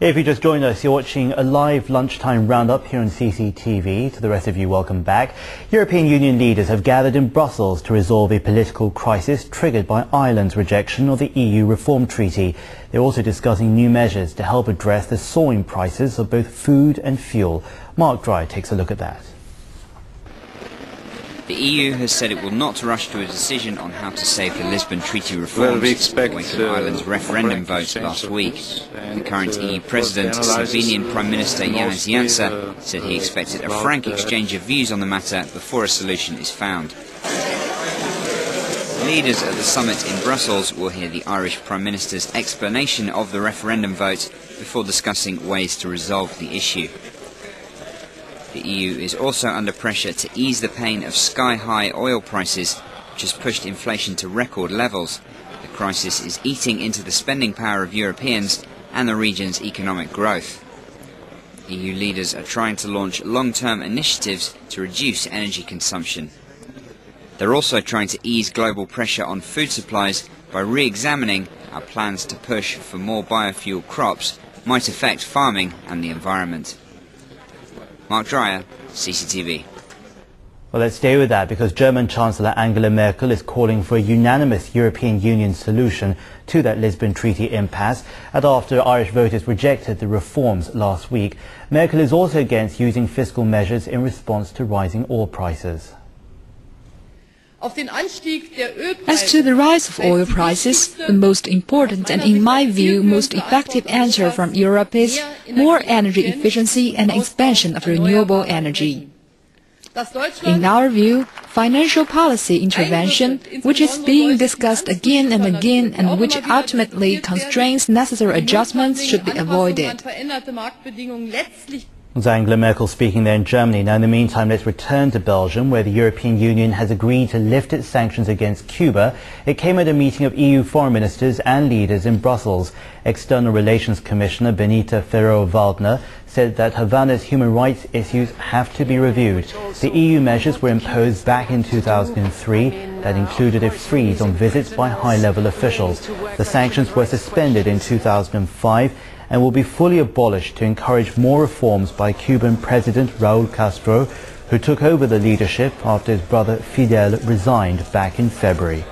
If you just joined us, you're watching a live lunchtime roundup here on CCTV. To the rest of you, welcome back. European Union leaders have gathered in Brussels to resolve a political crisis triggered by Ireland's rejection of the EU Reform Treaty. They're also discussing new measures to help address the soaring prices of both food and fuel. Mark Dreyer takes a look at that. The EU has said it will not rush to a decision on how to save the Lisbon Treaty reforms following Ireland's referendum vote last week. The current EU President, Slovenian Prime Minister Janez, said he expected a frank exchange of views on the matter before a solution is found. Leaders at the summit in Brussels will hear the Irish Prime Minister's explanation of the referendum vote before discussing ways to resolve the issue. The EU is also under pressure to ease the pain of sky-high oil prices, which has pushed inflation to record levels. The crisis is eating into the spending power of Europeans and the region's economic growth. EU leaders are trying to launch long-term initiatives to reduce energy consumption. They're also trying to ease global pressure on food supplies by re-examining how plans to push for more biofuel crops might affect farming and the environment. Mark Dreyer, CCTV. Well, let's stay with that because German Chancellor Angela Merkel is calling for a unanimous European Union solution to that Lisbon Treaty impasse. And after Irish voters rejected the reforms last week, Merkel is also against using fiscal measures in response to rising oil prices. As to the rise of oil prices, the most important and, in my view, most effective answer from Europe is more energy efficiency and expansion of renewable energy. In our view, financial policy intervention, which is being discussed again and again and which ultimately constrains necessary adjustments, should be avoided. Angela Merkel speaking there in Germany. Now, in the meantime, let's return to Belgium, where the European Union has agreed to lift its sanctions against Cuba. It came at a meeting of EU foreign ministers and leaders in Brussels. External Relations Commissioner Benita Ferrero-Waldner said that Havana's human rights issues have to be reviewed. The EU measures were imposed back in 2003 that included a freeze on visits by high-level officials. The sanctions were suspended in 2005 and will be fully abolished to encourage more reforms by Cuban President Raúl Castro, who took over the leadership after his brother Fidel resigned back in February.